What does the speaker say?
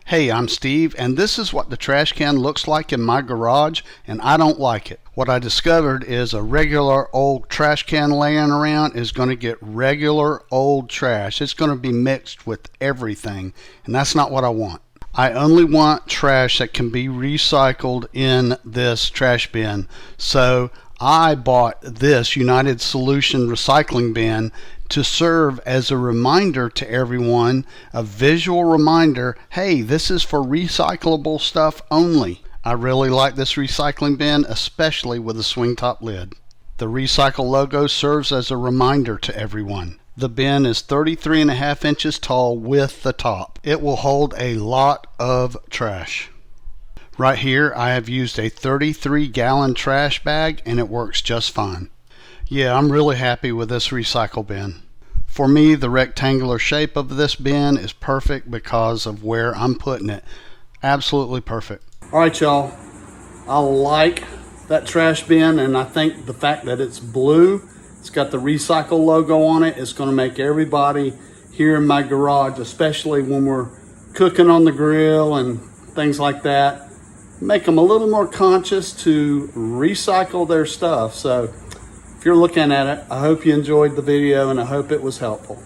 Hey, I'm Steve, and this is what the trash can looks like in my garage, and I don't like it. What I discovered is a regular old trash can laying around is going to get regular old trash. It's going to be mixed with everything, and that's not what I want. I only want trash that can be recycled in this trash bin. So I bought this United Solution recycling bin to serve as a reminder to everyone, a visual reminder, hey, this is for recyclable stuff only. I really like this recycling bin, especially with a swing top lid. The recycle logo serves as a reminder to everyone. The bin is 33.5 inches tall with the top. It will hold a lot of trash. Right here I have used a 33-gallon trash bag and it works just fine. Yeah, I'm really happy with this recycle bin. For me, the rectangular shape of this bin is perfect because of where I'm putting it. Absolutely perfect. Alright y'all, I like that trash bin, and I think the fact that it's blue, it's got the recycle logo on it, it's going to make everybody here in my garage, especially when we're cooking on the grill and things like that, make them a little more conscious to recycle their stuff. So if you're looking at it, I hope you enjoyed the video and I hope it was helpful.